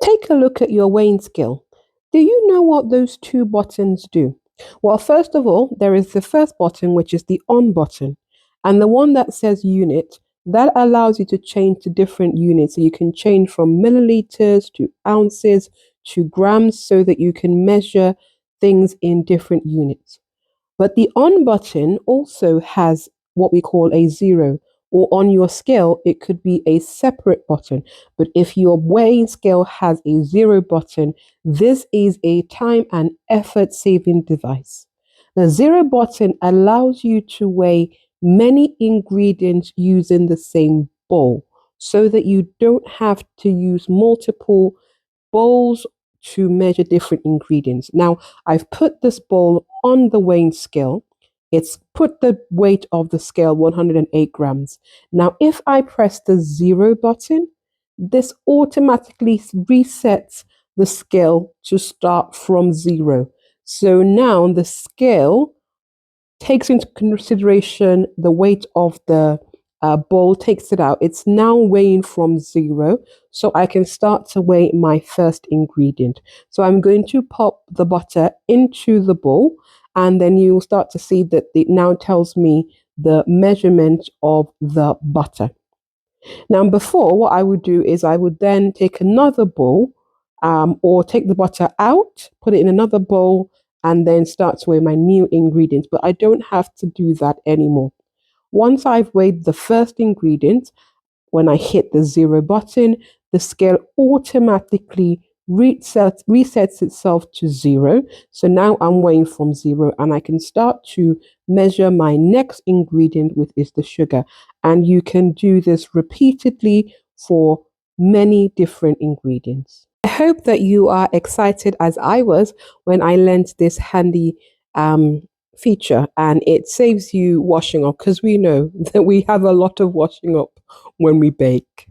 take a look at your weighing scale. Do you know what those two buttons do? Well, first of all, there is the first button, which is the on button, and the one that says unit, that allows you to change to different units. So you can change from milliliters to ounces to grams so that you can measure things in different units. But the on button also has what we call a zero, or on your scale, it could be a separate button. But if your weighing scale has a zero button, this is a time and effort saving device. The zero button allows you to weigh many ingredients using the same bowl so that you don't have to use multiple bowls to measure different ingredients. Now, I've put this bowl on the weighing scale. It's put the weight of the scale 108 grams. Now, if I press the zero button, this automatically resets the scale to start from zero. So now the scale takes into consideration the weight of the bowl, takes it out. It's now weighing from zero, so I can start to weigh my first ingredient. So I'm going to pop the butter into the bowl, and then you'll start to see that it now tells me the measurement of the butter. Now, before, what I would do is I would then take another bowl, or take the butter out, put it in another bowl, and then start to weigh my new ingredients. But I don't have to do that anymore. Once I've weighed the first ingredient, when I hit the zero button, the scale automatically resets itself to zero. So now I'm weighing from zero, and I can start to measure my next ingredient, which is the sugar. And you can do this repeatedly for many different ingredients. I hope that you are excited as I was when I learned this handy feature, and it saves you washing up, because we know that we have a lot of washing up when we bake.